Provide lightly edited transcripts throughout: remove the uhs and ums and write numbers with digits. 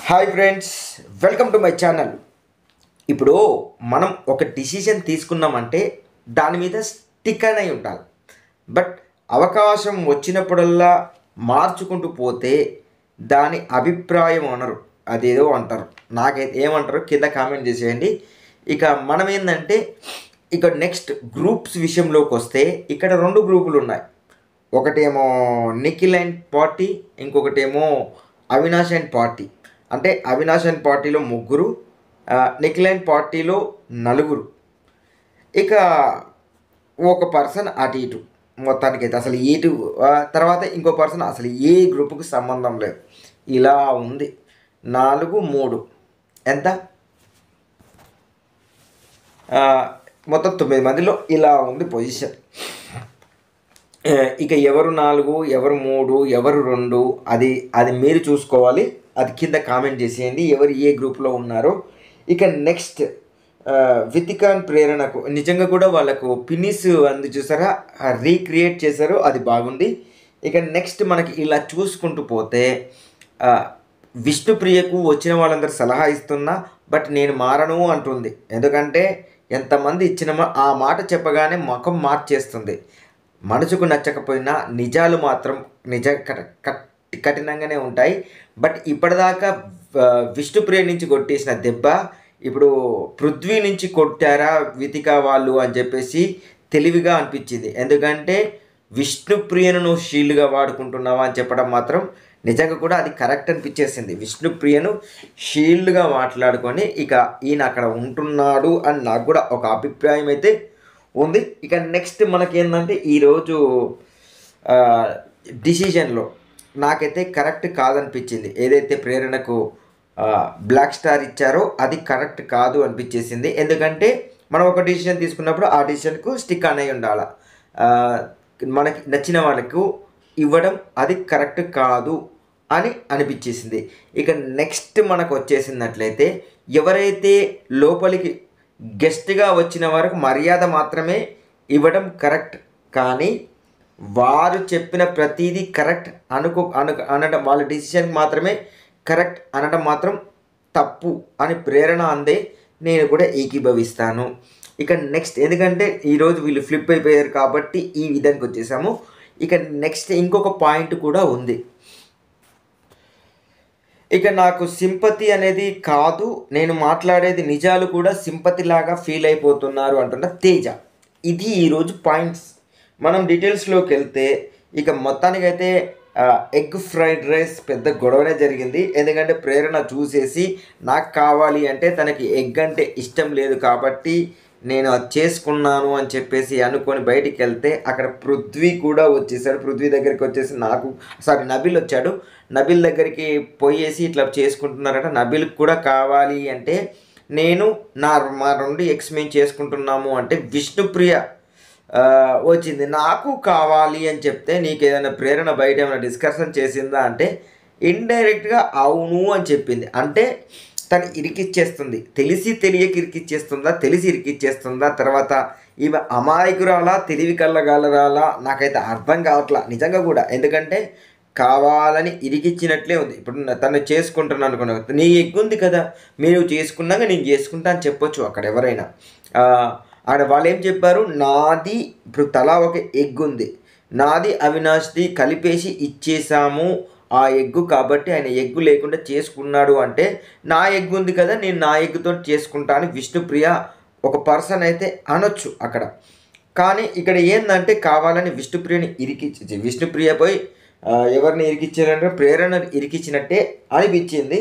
Hi friends, welcome to my channel. ఇప్పుడు మనం ఒక డిసిషన్ తీసుకున్నామంటే దాని మీద స్టిక్ అయి ఉండాలి. బట్ అవకాశం వచ్చినప్పుడల్లా మార్చుకుంటూ పోతే దాని అభిప్రాయం అనరు, అదేదో అంటారు. నాకైతే ఏమంటారు కింద కామెంట్ చేసేయండి. ఇక మనం ఏంటంటే ఇక నెక్స్ట్ గ్రూప్స్ విషయంలోకి వస్తే ఇక్కడ రెండు గ్రూపులు ఉన్నాయి. ఒకటేమో నిఖిల్ అండ్ పార్టీ, ఇంకొకటేమో అవినాష్ అండ్ పార్టీ. అంటే అవినాష్ అండ్ పార్టీలో ముగ్గురు, నిఖిల్ అండ్ పార్టీలో నలుగురు. ఇక ఒక పర్సన్ అటు ఇటు, మొత్తానికైతే అసలు ఇటు తర్వాత ఇంకో పర్సన్ అసలు ఏ గ్రూపుకి సంబంధం లేదు. ఇలా ఉంది 4-3 ఎంత మొత్తం 9 మందిలో ఇలా ఉంది పొజిషన్. ఇక ఎవరు 4, ఎవరు 3, ఎవరు 2 అది మీరు చూసుకోవాలి. అది కింద కామెంట్ చేసేయండి ఎవరు ఏ గ్రూప్లో ఉన్నారో. ఇక నెక్స్ట్ వితికాన్ ప్రేరణకు నిజంగా కూడా వాళ్ళకు పినిస్ అందు చూసారా రీక్రియేట్ చేశారు, అది బాగుంది. ఇక నెక్స్ట్ మనకి ఇలా చూసుకుంటూ పోతే విష్ణుప్రియకు వచ్చిన వాళ్ళందరూ సలహా ఇస్తున్నా, బట్ నేను మారను అంటుంది. ఎందుకంటే ఎంతమంది ఇచ్చిన ఆ మాట చెప్పగానే ముఖం మార్చేస్తుంది. మనసుకు నచ్చకపోయినా నిజాలు మాత్రం కఠినంగానే ఉంటాయి. బట్ ఇప్పటిదాకా విష్ణుప్రియ నుంచి కొట్టేసిన దెబ్బ ఇప్పుడు పృథ్వీ నుంచి కొట్టారా వితిక వాళ్ళు అని చెప్పేసి తెలివిగా అనిపించింది. ఎందుకంటే విష్ణుప్రియను నువ్వు షీల్డ్గా వాడుకుంటున్నావా అని చెప్పడం మాత్రం నిజంగా కూడా అది కరెక్ట్ అనిపించేసింది. విష్ణుప్రియను షీల్డ్గా మాట్లాడుకొని ఇక ఈయన అక్కడ ఉంటున్నాడు అని నాకు కూడా ఒక అభిప్రాయం అయితే ఉంది. ఇక నెక్స్ట్ మనకేంటంటే ఈరోజు డిసిజన్లో నాకైతే కరెక్ట్ కాదనిపించింది. ఏదైతే ప్రేరణకు బ్లాక్ స్టార్ ఇచ్చారో అది కరెక్ట్ కాదు అనిపించేసింది. ఎందుకంటే మనం ఒక డిసిషన్ తీసుకున్నప్పుడు ఆ డిసిషన్కు స్టిక్ అయి ఉండాలి. మనకి నచ్చిన వాళ్ళకు ఇవ్వడం అది కరెక్ట్ కాదు అని అనిపించేసింది. ఇక నెక్స్ట్ మనకు వచ్చేసినట్లయితే ఎవరైతే లోపలికి గెస్ట్గా వచ్చిన వారికి మర్యాద మాత్రమే ఇవ్వడం కరెక్ట్, కానీ వారు చెప్పిన ప్రతిదీ కరెక్ట్ అనడం, వాళ్ళ డిసిషన్ మాత్రమే కరెక్ట్ అనడం మాత్రం తప్పు అని ప్రేరణ అందే నేను కూడా ఏకీభవిస్తాను. ఇక నెక్స్ట్ ఎందుకంటే ఈరోజు వీళ్ళు ఫ్లిప్ అయిపోయారు కాబట్టి ఈ విధానికి వచ్చేసాము. ఇక నెక్స్ట్ ఇంకొక పాయింట్ కూడా ఉంది. ఇక నాకు సింపతి అనేది కాదు, నేను మాట్లాడేది నిజాలు కూడా సింపతి లాగా ఫీల్ అయిపోతున్నారు అంటున్న తేజ. ఇది ఈరోజు పాయింట్స్. మనం డీటెయిల్స్లోకి వెళ్తే ఇక మొత్తానికైతే ఎగ్ ఫ్రైడ్ రైస్ పెద్ద గొడవనే జరిగింది. ఎందుకంటే ప్రేరణ చూసేసి నాకు కావాలి అంటే తనకి ఎగ్ అంటే ఇష్టం లేదు కాబట్టి నేను అది చేసుకున్నాను అని చెప్పేసి అనుకొని బయటికి వెళ్తే అక్కడ పృథ్వీ కూడా వచ్చేసాడు. పృథ్వీ దగ్గరికి వచ్చేసి నబిల్ వచ్చాడు. నబిల్ దగ్గరికి పోయేసి ఇట్లా చేసుకుంటున్నారట. నబిల్కి కూడా కావాలి అంటే నేను మా 2 ఎగ్స్ మేము చేసుకుంటున్నాము అంటే విష్ణుప్రియ వచ్చింది నాకు కావాలి అని చెప్తే నీకు ఏదైనా ప్రేరణ బయట ఏమైనా డిస్కషన్ చేసిందా అంటే ఇండైరెక్ట్గా అవును అని చెప్పింది. అంటే తను ఇరికిచ్చేస్తుంది, తెలిసి తెలియక ఇరికిచ్చేస్తుందా, తెలిసి ఇరికిచ్చేస్తుందా, తర్వాత ఈమె అమాయకురాలా తెలివి కళ్ళగలరాలా నాకైతే అర్థం కావట్లా నిజంగా కూడా. ఎందుకంటే కావాలని ఇరికిచ్చినట్లే ఉంది. ఇప్పుడు తను చేసుకుంటున్నాను అనుకున్నా, నీ ఎగ్గు ఉంది కదా మీరు చేసుకున్నాక నేను చేసుకుంటా అని చెప్పొచ్చు అక్కడ ఎవరైనా. ఆడ వాళ్ళు ఏం చెప్పారు, నాది ఇప్పుడు తలా ఒక ఎగ్ ఉంది, నాది అవినాష్ది కలిపేసి ఇచ్చేసాము ఆ ఎగ్గు, కాబట్టి ఆయన ఎగ్గు లేకుండా చేసుకున్నాడు అంటే నా ఎగ్గు ఉంది కదా నేను నా ఎగ్గుతో చేసుకుంటా అని విష్ణుప్రియ ఒక పర్సన్ అయితే అనొచ్చు అక్కడ. కానీ ఇక్కడ ఏంటంటే కావాలని విష్ణుప్రియని ఇరికిచ్చి విష్ణుప్రియ పోయి ఎవరిని ఇరికిచ్చారంటే ప్రేరణ ఇరికిచ్చినట్టే అనిపించింది.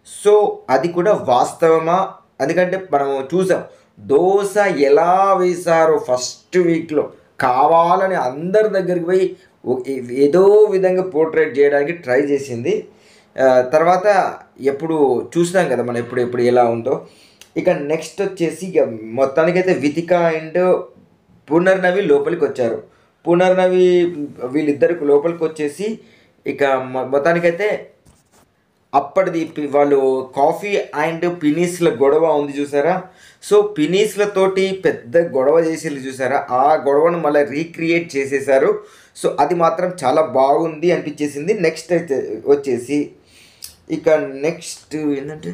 సో అది కూడా వాస్తవమా? ఎందుకంటే మనం చూసాం దోశ ఎలా వేశారో ఫస్ట్ వీక్లో కావాలని అందరి దగ్గరికి పోయి ఏదో విధంగా పోర్ట్రేట్ చేయడానికి ట్రై చేసింది. తర్వాత ఎప్పుడు చూసినాం కదా మనం ఎప్పుడు ఎలా ఉందో. ఇక నెక్స్ట్ వచ్చేసి ఇక మొత్తానికైతే వితిక అండ్ పునర్నవి లోపలికి వచ్చారు. పునర్నవి వీళ్ళిద్దరికి లోపలికి వచ్చేసి ఇక మొత్తానికైతే అప్పటిది వాళ్ళు కాఫీ అండ్ పినీస్ల గొడవ ఉంది చూసారా. సో పినీస్లతోటి పెద్ద గొడవ చేసేది చూసారా, ఆ గొడవను మళ్ళీ రీక్రియేట్ చేసేసారు. సో అది మాత్రం చాలా బాగుంది అనిపించేసింది. నెక్స్ట్ అయితే వచ్చేసి ఇక నెక్స్ట్ ఏంటంటే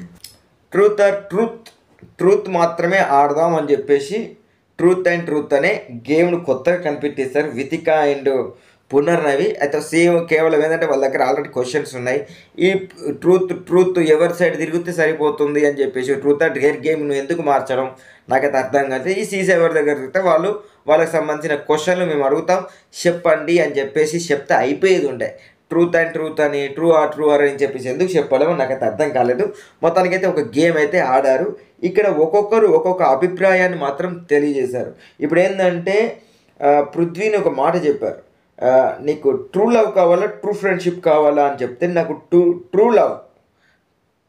ట్రూత్ మాత్రమే ఆడదాం అని చెప్పేసి ట్రూత్ అండ్ ట్రూత్ అనే గేమ్ను కొత్తగా కనిపెట్టేశారు వితిక అండ్ పునర్నవి. అయితే సేమ్ కేవలం ఏంటంటే వాళ్ళ దగ్గర ఆల్రెడీ క్వశ్చన్స్ ఉన్నాయి. ఈ ట్రూత్ ఎవరి సైడ్ తిరిగితే సరిపోతుంది అని చెప్పేసి ట్రూత్ అండ్ డేర్ గేమ్ను ఎందుకు మార్చడం నాకైతే అర్థం కాదు. ఈ సీసీ ఎవరి దగ్గర తిరిగితే వాళ్ళకి సంబంధించిన క్వశ్చన్లు మేము అడుగుతాం చెప్పండి అని చెప్పేసి చెప్తే అయిపోయేది ఉండే. ట్రూత్ అని ట్రూ ఆర్ అని చెప్పేసి ఎందుకు చెప్పాలేమో నాకైతే అర్థం కాలేదు. మొత్తానికైతే ఒక గేమ్ అయితే ఆడారు. ఇక్కడ ఒక్కొక్కరు ఒక్కొక్క అభిప్రాయాన్ని మాత్రం తెలియజేశారు. ఇప్పుడు ఏంటంటే పృథ్వీని ఒక మాట చెప్పారు, నీకు ట్రూ లవ్ కావాలా ట్రూ ఫ్రెండ్షిప్ కావాలా అని చెప్తే నాకు ట్రూ లవ్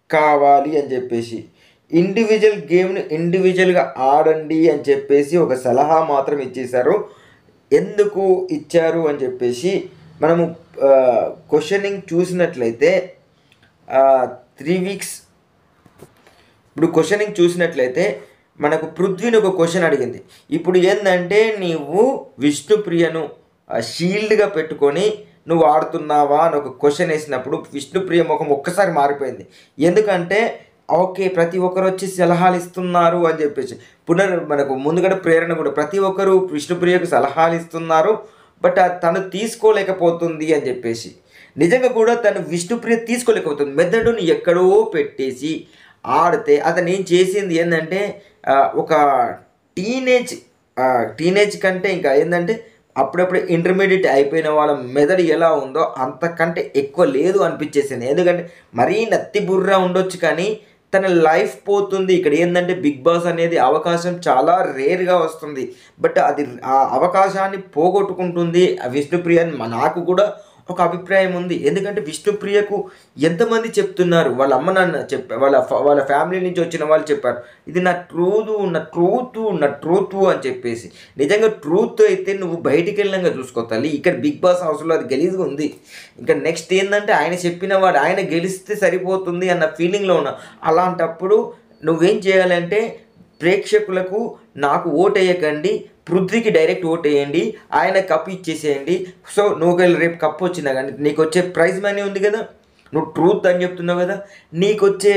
కావాలి అని చెప్పేసి ఇండివిజువల్ గేమ్ని ఇండివిజువల్గా ఆడండి అని చెప్పేసి ఒక సలహా మాత్రం ఇచ్చేశారు. ఎందుకు ఇచ్చారు అని చెప్పేసి మనము క్వశ్చనింగ్ చూసినట్లయితే 3 వీక్స్ ఇప్పుడు క్వశ్చనింగ్ చూసినట్లయితే మనకు పృథ్వీని ఒక క్వశ్చన్ అడిగింది. ఇప్పుడు ఏంటంటే నీవు విష్ణుప్రియను షీల్డ్గా పెట్టుకొని నువ్వు ఆడుతున్నావా అని ఒక క్వశ్చన్ వేసినప్పుడు విష్ణుప్రియ ముఖం ఒక్కసారి మారిపోయింది. ఎందుకంటే ఓకే ప్రతి ఒక్కరు వచ్చి సలహాలు ఇస్తున్నారు అని చెప్పేసి మనకు ముందుగా ప్రేరణ కూడా ప్రతి ఒక్కరు విష్ణుప్రియకు సలహాలు ఇస్తున్నారు, బట్ తను తీసుకోలేకపోతుంది అని చెప్పేసి నిజంగా కూడా తను విష్ణుప్రియ తీసుకోలేకపోతుంది. మెదడుని ఎక్కడో పెట్టేసి ఆడితే అతను ఏం చేసింది ఏంటంటే ఒక టీనేజ్ కంటే ఇంకా ఏంటంటే అప్పుడప్పుడు ఇంటర్మీడియట్ అయిపోయిన వాళ్ళ మెదడు ఎలా ఉందో అంతకంటే ఎక్కువ లేదు అనిపించేసింది. ఎందుకంటే మరీ నత్తి బుర్ర ఉండొచ్చు కానీ తన లైఫ్ పోతుంది. ఇక్కడ ఏంటంటే బిగ్ బాస్ అనేది అవకాశం చాలా రేర్గా వస్తుంది, బట్ అది ఆ అవకాశాన్ని పోగొట్టుకుంటుంది విష్ణుప్రియ అని నాకు కూడా ఒక అభిప్రాయం ఉంది. ఎందుకంటే విష్ణుప్రియకు ఎంతమంది చెప్తున్నారు, వాళ్ళ అమ్మ నాన్న వాళ్ళ ఫ్యామిలీ నుంచి వచ్చిన వాళ్ళు చెప్పారు ఇది నా ట్రూత్ అని చెప్పేసి. నిజంగా ట్రూత్ అయితే నువ్వు బయటికి వెళ్ళినాక చూసుకో తల్లి. ఇక్కడ బిగ్ బాస్ హౌస్లో అది గలీజ్గా ఉంది. ఇంకా నెక్స్ట్ ఏంటంటే ఆయన చెప్పిన వాడు ఆయన గెలిస్తే సరిపోతుంది అన్న ఫీలింగ్లో ఉన్నా. అలాంటప్పుడు నువ్వేం చేయాలంటే ప్రేక్షకులకు నాకు ఓటు వేయకండి, పృథ్వీకి డైరెక్ట్ ఓట్ వేయండి, ఆయన కప్పు ఇచ్చేసేయండి. సో నువ్వు రేపు కప్పు వచ్చినా కానీ నీకు వచ్చే ప్రైజ్ మనీ ఉంది కదా, నువ్వు ట్రూత్ అని చెప్తున్నావు కదా, నీకు వచ్చే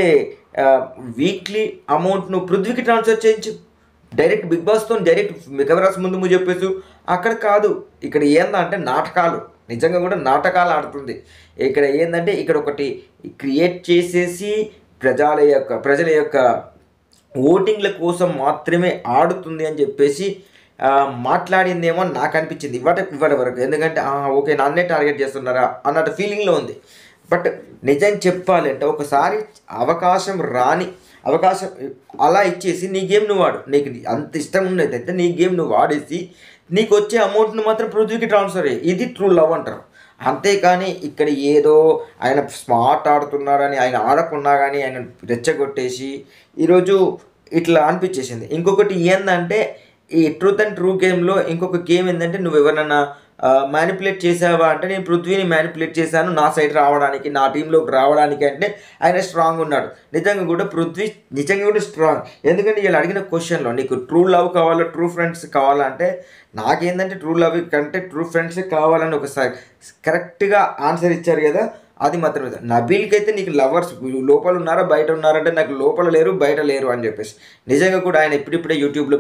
వీక్లీ అమౌంట్ నువ్వు పృథ్వీకి ట్రాన్స్ఫర్ చేయించు. డైరెక్ట్ బిగ్ బాస్తో డైరెక్ట్ కెమెరాస్ ముందు నువ్వు చెప్పేసు. అక్కడ కాదు, ఇక్కడ ఏందంటే నాటకాలు, నిజంగా కూడా నాటకాలు ఆడుతుంది. ఇక్కడ ఏంటంటే ఇక్కడ ఒకటి క్రియేట్ చేసేసి ప్రజల యొక్క ఓటింగ్ల కోసం మాత్రమే ఆడుతుంది అని చెప్పేసి మాట్లాడిందేమో నాకు అనిపించింది ఇవాటి వరకు. ఎందుకంటే ఓకే నన్నే టార్గెట్ చేస్తున్నారా అన్నట్టు ఫీలింగ్లో ఉంది. బట్ నిజం చెప్పాలంటే ఒకసారి అవకాశం అలా ఇచ్చేసి నీ గేమ్ నువ్వు వాడు, నీకు అంత ఇష్టం ఉన్నదైతే నీ గేమ్ నువ్వు వాడేసి నీకు వచ్చే అమౌంట్ను మాత్రం పృథ్వీకి ట్రాన్స్ఫర్ అయ్యి, ఇది ట్రూ లవ్ అంటారు. అంతేకాని ఇక్కడ ఏదో ఆయన స్మార్ట్ ఆడుతున్నాడని ఆయన ఆడకున్నా కానీ ఆయన రెచ్చగొట్టేసి ఈరోజు ఇట్లా అనిపించేసింది. ఇంకొకటి ఏంటంటే ఈ ట్రూత్ అండ్ ట్రూ గేమ్లో ఇంకొక గేమ్ ఏంటంటే నువ్వు ఎవరన్నా మ్యానిపులేట్ చేసావా అంటే నేను పృథ్వీని మ్యానిపులేట్ చేశాను నా సైడ్ రావడానికి, నా టీంలోకి రావడానికి అంటే ఆయన స్ట్రాంగ్ ఉన్నాడు. నిజంగా కూడా పృథ్వీ నిజంగా కూడా స్ట్రాంగ్. ఎందుకంటే వీళ్ళు అడిగిన క్వశ్చన్లో నీకు ట్రూ లవ్ కావాలా ట్రూ ఫ్రెండ్స్ కావాలంటే నాకేంటంటే ట్రూ లవ్ కంటే ట్రూ ఫ్రెండ్స్ కావాలని ఒకసారి కరెక్ట్గా ఆన్సర్ ఇచ్చారు కదా, అది మాత్రమే. నబీల్కి అయితే నీకు లవర్స్ లోపల ఉన్నారా బయట ఉన్నారంటే నాకు లోపల లేరు బయట లేరు అని చెప్పేసి నిజంగా కూడా ఆయన ఇప్పుడిప్పుడే యూట్యూబ్లో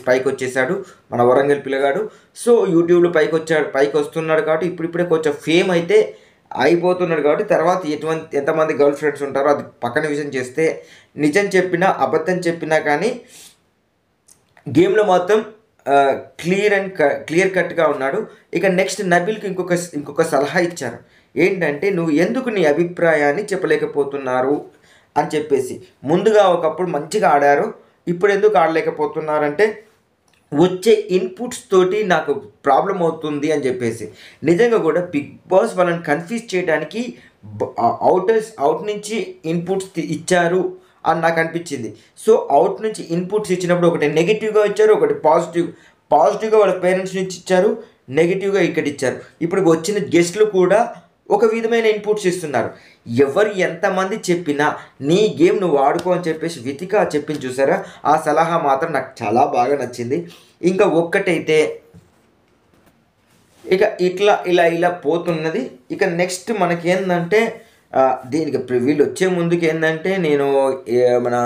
పైకి వచ్చేసాడు మన వరంగల్ పిల్లగాడు. సో యూట్యూబ్లో పైకి వస్తున్నాడు కాబట్టి ఇప్పుడిప్పుడే కొంచెం ఫేమ్ అయితే అయిపోతున్నాడు కాబట్టి తర్వాత ఎంతమంది గర్ల్ ఫ్రెండ్స్ ఉంటారో అది పక్కన విషయం చేస్తే నిజం చెప్పినా అబద్ధం చెప్పినా కానీ గేమ్లో మాత్రం క్లియర్ కట్గా ఉన్నాడు. ఇక నెక్స్ట్ నబీల్కి ఇంకొక సలహా ఇచ్చారు. ఏంటంటే నువ్వు ఎందుకు నీ అభిప్రాయాన్ని చెప్పలేకపోతున్నారు అని చెప్పేసి. ముందుగా ఒకప్పుడు మంచిగా ఆడారు, ఇప్పుడు ఎందుకు ఆడలేకపోతున్నారంటే వచ్చే ఇన్పుట్స్ తోటి నాకు ప్రాబ్లం అవుతుంది అని చెప్పేసి. నిజంగా కూడా బిగ్ బాస్ వాళ్ళని కన్ఫ్యూజ్ చేయడానికి అవుట్ నుంచి ఇన్పుట్స్ ఇచ్చారు అని నాకు అనిపించింది. సో అవుట్ నుంచి ఇన్పుట్స్ ఇచ్చినప్పుడు ఒకటి నెగిటివ్గా ఇచ్చారు, ఒకటి పాజిటివ్గా వాళ్ళ పేరెంట్స్ నుంచి ఇచ్చారు, నెగిటివ్గా ఇక్కడ ఇచ్చారు. ఇప్పుడు వచ్చిన గెస్ట్లు కూడా ఒక విధమైన ఇన్పుట్స్ ఇస్తున్నారు. ఎవరు ఎంతమంది చెప్పినా నీ గేమ్ నువ్వు ఆడుకో అని చెప్పేసి వితిక చెప్పింది చూసారా, ఆ సలహా మాత్రం నాకు చాలా బాగా నచ్చింది. ఇంకా ఒక్కటైతే ఇక ఇలా పోతున్నది. ఇక నెక్స్ట్ మనకేందంటే దీనికి వీళ్ళు వచ్చే ముందుకు ఏంటంటే నేను మన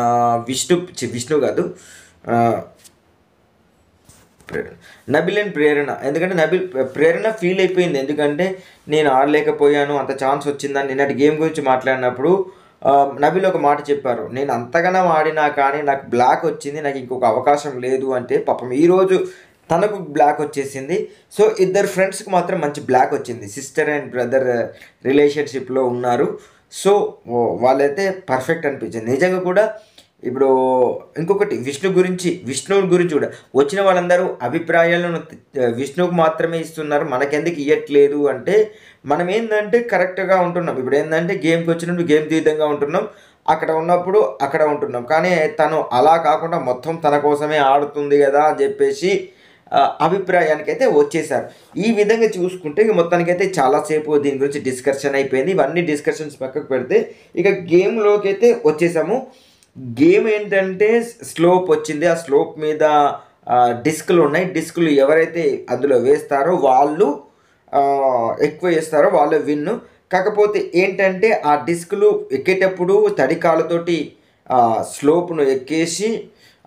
విష్ణు కాదు, నబిల్ అండ్ ప్రేరణ. ఎందుకంటే ప్రేరణ ఫీల్ అయిపోయింది, ఎందుకంటే నేను ఆడలేకపోయాను, అంత ఛాన్స్ వచ్చిందని నిన్నటి గేమ్ గురించి మాట్లాడినప్పుడు నబిల్ ఒక మాట చెప్పారు, నేను అంతగానం ఆడినా కానీ నాకు బ్లాక్ వచ్చింది, నాకు ఇంకొక అవకాశం లేదు అంటే. పాపం ఈరోజు తనకు బ్లాక్ వచ్చేసింది. సో ఇద్దరు ఫ్రెండ్స్కి మాత్రం మంచి బ్లాక్ వచ్చింది, సిస్టర్ అండ్ బ్రదర్ రిలేషన్షిప్లో ఉన్నారు. సో వాళ్ళైతే పర్ఫెక్ట్ అనిపించింది నిజంగా కూడా. ఇప్పుడు ఇంకొకటి విష్ణువు గురించి కూడా వచ్చిన వాళ్ళందరూ అభిప్రాయాలను విష్ణువుకు మాత్రమే ఇస్తున్నారు, మనకెందుకు ఇవ్వట్లేదు అంటే మనం ఏంటంటే కరెక్ట్గా ఉంటున్నాం. ఇప్పుడు ఏంటంటే గేమ్కి వచ్చినప్పుడు గేమ్ తీర్థంగా ఉంటున్నాం, అక్కడ ఉన్నప్పుడు అక్కడ ఉంటున్నాం. కానీ తను అలా కాకుండా మొత్తం తన కోసమే ఆడుతుంది కదా అని చెప్పేసి అభిప్రాయానికి అయితే వచ్చేసారు. ఈ విధంగా చూసుకుంటే ఇక మొత్తానికైతే చాలాసేపు దీని గురించి డిస్కషన్ అయిపోయింది. ఇవన్నీ డిస్కషన్స్ పక్కకు పెడితే ఇక గేమ్లోకి అయితే వచ్చేసాము. గేమ్ ఏంటంటే స్లోప్ వచ్చింది, ఆ స్లోప్ మీద డిస్కులు ఉన్నాయి. డిస్కులు ఎవరైతే అందులో వేస్తారో వాళ్ళు ఎక్కువ వేస్తారో వాళ్ళే విన్ను. కాకపోతే ఏంటంటే ఆ డిస్కులు ఎక్కేటప్పుడు తడికాలతోటి స్లోప్ను ఎక్కేసి,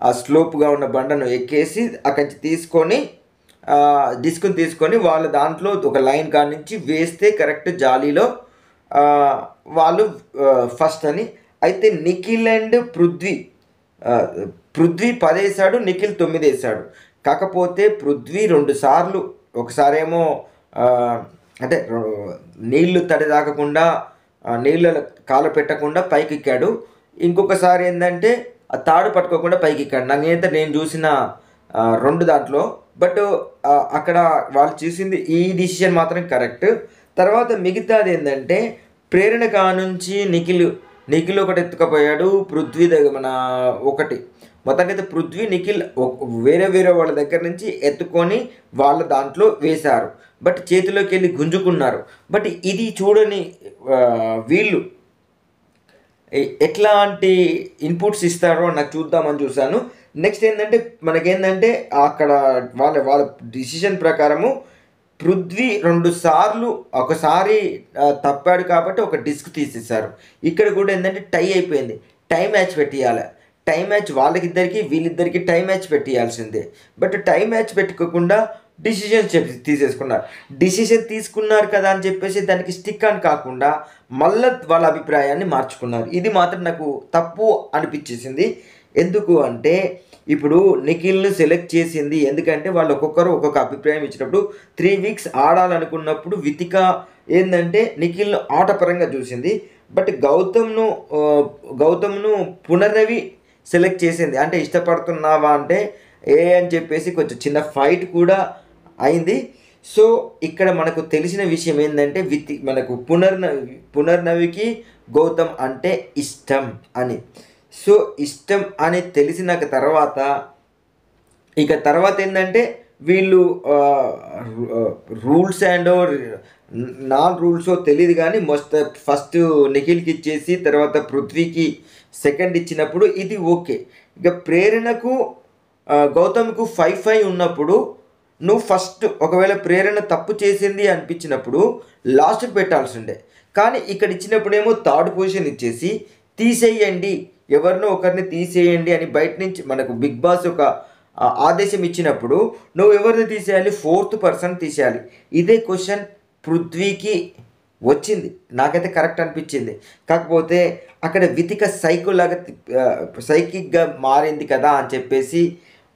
ఆ స్లోప్గా ఉన్న బండను ఎక్కేసి అక్కడి నుంచి తీసుకొని డిస్కుని తీసుకొని వాళ్ళు దాంట్లో ఒక లైన్ కాడి నుంచి వేస్తే కరెక్ట్ జాలీలో వాళ్ళు ఫస్ట్ అని. అయితే నిఖిల్ అండ్ పృథ్వీ 10 వేసాడు, నిఖిల్ 9 వేసాడు. కాకపోతే పృథ్వీ 2 సార్లు, ఒకసారేమో అంటే నీళ్లు తడి తాకకుండా నీళ్ళ కాలు పెట్టకుండా పైకి ఎక్కాడు, ఇంకొకసారి ఏంటంటే ఆ తాడు పట్టుకోకుండా పైకి ఎక్కాడు. నాకైతే నేను చూసిన 2 దాంట్లో. బట్ అక్కడ వాళ్ళు చూసింది ఈ డిసిషన్ మాత్రం కరెక్ట్. తర్వాత మిగతాది ఏంటంటే ప్రేరణ కానుంచి నిఖిల్ ఒకటి ఎత్తుకపోయాడు, పృథ్వీ దగ్గర మన ఒకటి. మొత్తానికైతే పృథ్వీ నిఖిల్ వేరే వాళ్ళ దగ్గర నుంచి ఎత్తుకొని వాళ్ళ దాంట్లో వేశారు, బట్ చేతిలోకి వెళ్ళి గుంజుకున్నారు. బట్ ఇది చూడని వీళ్ళు ఎట్లాంటి ఇన్పుట్స్ ఇస్తారో నాకు చూద్దామని చూశాను. నెక్స్ట్ ఏంటంటే మనకేంటంటే అక్కడ వాళ్ళ డిసిషన్ ప్రకారము పృథ్వీ 2 సార్లు ఒకసారి తప్పాడు కాబట్టి ఒక డిస్క్ తీసేశారు. ఇక్కడ కూడా ఏంటంటే టై అయిపోయింది, టై మ్యాచ్ పెట్టియాలి. టై మ్యాచ్ వీళ్ళిద్దరికి టై మ్యాచ్ పెట్టియాల్సిందే. బట్ టై మ్యాచ్ పెట్టుకోకుండా డిసిషన్ తీసేసుకున్నారు. డిసిషన్ తీసుకున్నారు కదా అని చెప్పేసి దానికి స్టిక్ అని కాకుండా మళ్ళీ వాళ్ళ అభిప్రాయాన్ని మార్చుకున్నారు. ఇది మాత్రం నాకు తప్పు అనిపించేసింది. ఎందుకు అంటే ఇప్పుడు నిఖిల్ని సెలెక్ట్ చేసింది ఎందుకంటే వాళ్ళు ఒక్కొక్కరు ఒక్కొక్క అభిప్రాయం ఇచ్చినప్పుడు 3 వీక్స్ ఆడాలనుకున్నప్పుడు వితిక ఏంటంటే నిఖిల్ను ఆటపరంగా చూసింది. బట్ గౌతమ్ను పునర్నవి సెలెక్ట్ చేసింది. అంటే ఇష్టపడుతున్నావా అంటే అని చెప్పేసి కొంచెం చిన్న ఫైట్ కూడా అయింది. సో ఇక్కడ మనకు తెలిసిన విషయం ఏంటంటే మనకు పునర్నవికి గౌతమ్ అంటే ఇష్టం అని. సో ఇష్టం అని తెలిసిన తర్వాత ఏంటంటే వీళ్ళు రూల్స్ అండ్ నాన్ రూల్స్ తెలియదు కానీ ఫస్ట్ నిఖిల్కి ఇచ్చేసి తర్వాత పృథ్వీకి సెకండ్ ఇచ్చినప్పుడు ఇది ఓకే. ఇక ప్రేరణకు గౌతమ్కు 5-5 ఉన్నప్పుడు నువ్వు ఫస్ట్ ఒకవేళ ప్రేరణ తప్పు చేసింది అనిపించినప్పుడు లాస్ట్కి పెట్టాల్సి ఉండే. కానీ ఇక్కడ ఇచ్చినప్పుడేమో థర్డ్ పొజిషన్ ఇచ్చేసి తీసేయండి, ఎవరినో ఒకరిని తీసేయండి అని బయట నుంచి మనకు బిగ్ బాస్ ఒక ఆదేశం ఇచ్చినప్పుడు నువ్వు ఎవరిని తీసేయాలి? 4th పర్సన్ తీసేయాలి. ఇదే క్వశ్చన్ పృథ్వీకి వచ్చింది, నాకైతే కరెక్ట్ అనిపించింది. కాకపోతే అక్కడ వితిక సైకిక్గా మారింది కదా అని చెప్పేసి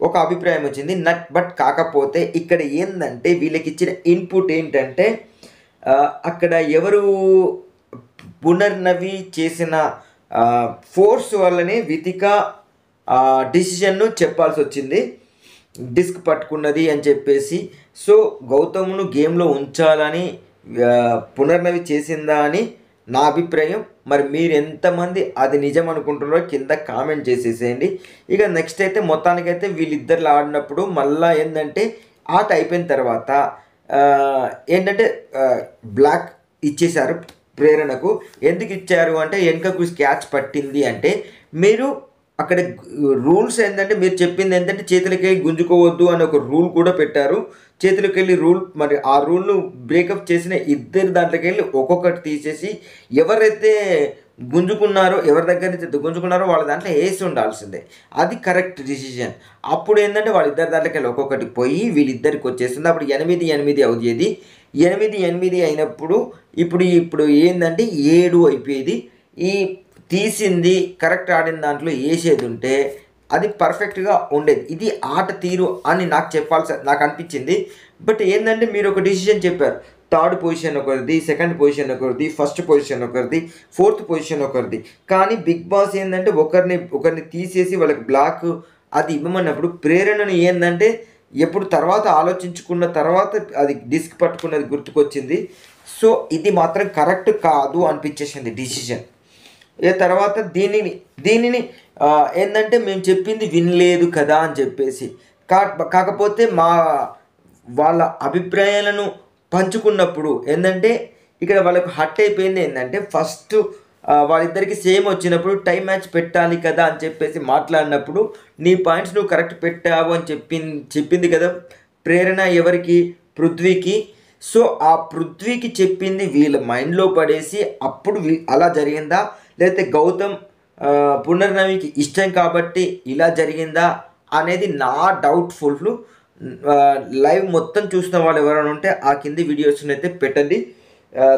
ఒక అభిప్రాయం వచ్చింది. బట్ కాకపోతే ఇక్కడ ఏంటంటే వీళ్ళకి ఇచ్చిన ఇన్పుట్ ఏంటంటే అక్కడ ఎవరు పునర్నవి చేసిన ఫోర్స్ వల్లనే వితిక డిసిషన్ను చెప్పాల్సి వచ్చింది, డిస్క్ పట్టుకున్నది అని చెప్పేసి. సో గౌతమ్ను గేమ్లో ఉంచాలని పునర్నవి చేసిందా అని నా అభిప్రాయం. మరి మీరు ఎంతమంది అది నిజం అనుకుంటున్నారో కింద కామెంట్ చేసేసేయండి. ఇక నెక్స్ట్ అయితే మొత్తానికైతే వీళ్ళిద్దరు ఆడినప్పుడు మళ్ళీ ఏంటంటే ఆట అయిపోయిన తర్వాత ఏంటంటే బ్లాక్ ఇచ్చేశారు ప్రేరణకు. ఎందుకు ఇచ్చారు అంటే వెనుకకు క్యాచ్ పట్టింది అంటే మీరు అక్కడ రూల్స్ ఏంటంటే మీరు చెప్పింది ఏంటంటే చేతులకి గుంజుకోవద్దు అని ఒక రూల్ కూడా పెట్టారు. చేతులకి వెళ్ళి రూల్, మరి ఆ రూల్ను బ్రేకప్ చేసిన ఇద్దరు దాంట్లోకి వెళ్ళి ఒక్కొక్కటి తీసేసి ఎవరైతే గుంజుకున్నారో, ఎవరి దగ్గర నుంచి గుంజుకున్నారో వాళ్ళ దాంట్లో వేసి ఉండాల్సిందే. అది కరెక్ట్ డిసిజన్. అప్పుడు ఏంటంటే వాళ్ళిద్దరి దాంట్లోకి వెళ్ళి ఒక్కొక్కటి పోయి వీళ్ళిద్దరికి వచ్చేస్తుంది. అప్పుడు 8-8 అవుతుంది. 8-8 అయినప్పుడు ఇప్పుడు ఏంటంటే 7 అయిపోయేది. ఈ తీసింది కరెక్ట్ ఆడిన దాంట్లో వేసేది ఉంటే అది పర్ఫెక్ట్గా ఉండేది. ఇది ఆట తీరు అని నాకు అనిపించింది. బట్ ఏంటంటే మీరు ఒక డిసిషన్ చెప్పారు. థర్డ్ పొజిషన్ ఒకరిది, సెకండ్ పొజిషన్ ఒకరిది, ఫస్ట్ పొజిషన్ ఒకరిది, ఫోర్త్ పొజిషన్ ఒకరిది. కానీ బిగ్ బాస్ ఏంటంటే ఒకరిని తీసేసి వాళ్ళకి బ్లాక్ అది ఇవ్వమన్నప్పుడు ప్రేరణను ఏంటంటే ఎప్పుడు తర్వాత ఆలోచించుకున్న తర్వాత అది డిస్క్ పట్టుకున్నది గుర్తుకొచ్చింది. సో ఇది మాత్రం కరెక్ట్ కాదు అనిపించేసింది డిసిషన్. తర్వాత దీనిని ఏంటంటే మేము చెప్పింది వినలేదు కదా అని చెప్పేసి కాకపోతే వాళ్ళ అభిప్రాయాలను పంచుకున్నప్పుడు ఏంటంటే ఇక్కడ వాళ్ళకు హట్ అయిపోయింది. ఏంటంటే ఫస్ట్ వాళ్ళిద్దరికి సేమ్ వచ్చినప్పుడు టైం మ్యాచ్ పెట్టాలి కదా అని చెప్పేసి మాట్లాడినప్పుడు నీ పాయింట్స్ నువ్వు కరెక్ట్ పెట్టావు అని చెప్పింది కదా ప్రేరణ. ఎవరికి? పృథ్వీకి. సో ఆ పృథ్వీకి చెప్పింది వీళ్ళ మైండ్లో పడేసి అప్పుడు అలా జరిగిందా, లేకపోతే గౌతమ్ పునర్నవికి ఇష్టం కాబట్టి ఇలా జరిగిందా అనేది నా డౌట్ఫుల్. లైవ్ మొత్తం చూసిన వాళ్ళు ఎవరైనా ఉంటే ఆ కింది వీడియోస్ని అయితే పెట్టండి.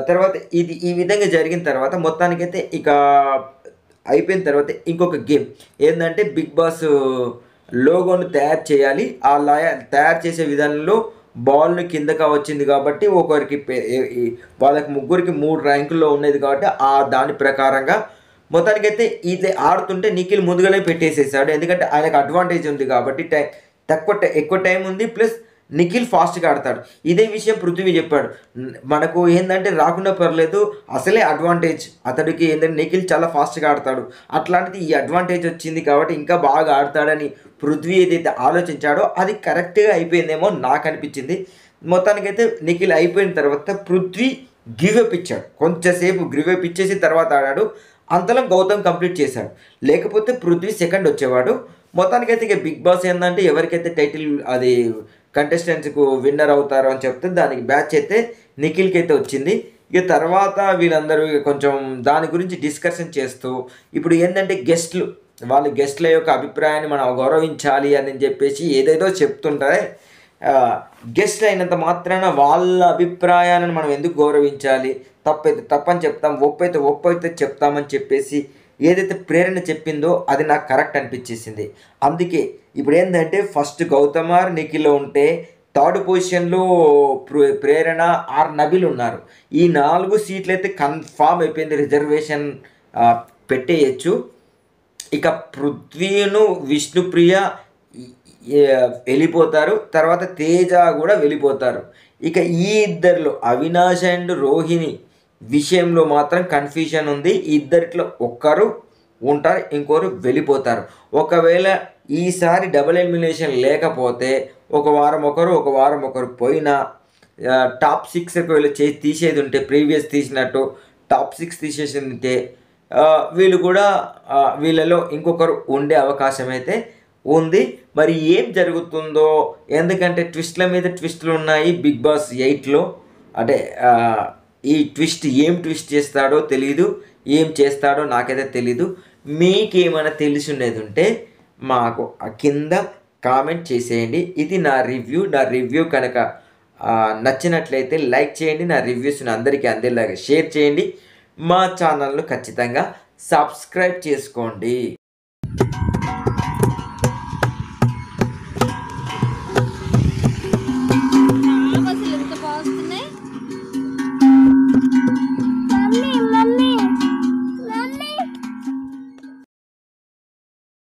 తర్వాత ఇది ఈ విధంగా జరిగిన తర్వాత మొత్తానికైతే ఇక అయిపోయిన తర్వాత ఇంకొక గేమ్ ఏంటంటే బిగ్ బాస్ లోగోను తయారు చేయాలి. ఆ తయారు చేసే విధానంలో బాల్ను కిందగా వచ్చింది కాబట్టి ఒకరికి వాళ్ళకి ముగ్గురికి 3 ర్యాంకుల్లో ఉన్నది కాబట్టి దాని ప్రకారంగా మొత్తానికైతే ఇది ఆడుతుంటే నిఖిల్ ముందుగానే పెట్టేసేసాడు. ఎందుకంటే ఆయనకు అడ్వాంటేజ్ ఉంది కాబట్టి ఎక్కువ టైం ఉంది, ప్లస్ నిఖిల్ ఫాస్ట్గా ఆడతాడు. ఇదే విషయం పృథ్వీ చెప్పాడు. మనకు ఏంటంటే రాకుండా పర్లేదు, అసలే అడ్వాంటేజ్ అతడికి ఏంటంటే నిఖిల్ చాలా ఫాస్ట్గా ఆడతాడు, అట్లాంటిది ఈ అడ్వాంటేజ్ వచ్చింది కాబట్టి ఇంకా బాగా ఆడతాడని పృథ్వీ ఏదైతే ఆలోచించాడో అది కరెక్ట్గా అయిపోయిందేమో నాకు అనిపించింది. మొత్తానికైతే నిఖిల్ అయిపోయిన తర్వాత పృథ్వీ గివ్అప్ ఇచ్చాడు. కొంచెంసేపు గివ్అప్ ఇచ్చేసి తర్వాత ఆడాడు. అంతలో గౌతమ్ కంప్లీట్ చేశాడు. లేకపోతే పృథ్వీ సెకండ్ వచ్చేవాడు. మొత్తానికైతే ఇక బిగ్ బాస్ ఏంటంటే ఎవరికైతే టైటిల్ అది కంటెస్టెంట్స్కు విన్నర్ అవుతారో అని చెప్తే దానికి బ్యాచ్ అయితే నిఖిల్కి అయితే వచ్చింది. ఇక తర్వాత వీళ్ళందరూ కొంచెం దాని గురించి డిస్కషన్ చేస్తూ ఇప్పుడు ఏంటంటే గెస్ట్ల యొక్క అభిప్రాయాన్ని మనం గౌరవించాలి అని చెప్పేసి ఏదేదో చెప్తుంటారే. గెస్ట్ అయినంత మాత్రాన వాళ్ళ అభిప్రాయాలను మనం ఎందుకు గౌరవించాలి? తప్పైతే తప్పని చెప్తాం, ఒప్పైతే చెప్తామని చెప్పేసి ఏదైతే ప్రేరణ చెప్పిందో అది నాకు కరెక్ట్ అనిపించేసింది. అందుకే ఇప్పుడు ఏంటంటే ఫస్ట్ గౌతమార్ నిఖిల్ ఉంటే థర్డ్ పొజిషన్లో ప్రేరణ ఆర్ నబిల్ ఉన్నారు. ఈ 4 సీట్లు అయితే కన్ఫామ్ అయిపోయింది, రిజర్వేషన్ పెట్టేయచ్చు. ఇక పృథ్వీను విష్ణుప్రియ వెళ్ళిపోతారు, తర్వాత తేజ కూడా వెళ్ళిపోతారు. ఇక ఈ ఇద్దరిలో అవినాష్ అండ్ రోహిణి విషయంలో మాత్రం కన్ఫ్యూజన్ ఉంది. ఇద్దరిలో ఒక్కరు ఉంటారు, ఇంకొకరు వెళ్ళిపోతారు. ఒకవేళ ఈసారి డబుల్ ఎలిమినేషన్ లేకపోతే ఒక వారం ఒకరు పోయినా టాప్ 6 ఒకవేళ తీసేది ఉంటే ప్రీవియస్ తీసినట్టు టాప్ 6 తీసేసి ఉంటే వీళ్ళలో ఇంకొకరు ఉండే అవకాశం అయితే ఉంది. మరి ఏం జరుగుతుందో, ఎందుకంటే ట్విస్ట్ల మీద ట్విస్టులు ఉన్నాయి బిగ్ బాస్ 8లో. అంటే ఈ ఏం ట్విస్ట్ చేస్తాడో తెలీదు, ఏం చేస్తాడో నాకైతే తెలీదు. మీకేమైనా తెలిసి ఉండేది ఉంటే మాకు కింద కామెంట్ చేసేయండి. ఇది నా రివ్యూ కనుక నచ్చినట్లయితే లైక్ చేయండి, నా రివ్యూస్ని అందరికీ అందేలాగా షేర్ చేయండి, మా ఛానల్ను ఖచ్చితంగా సబ్స్క్రైబ్ చేసుకోండి.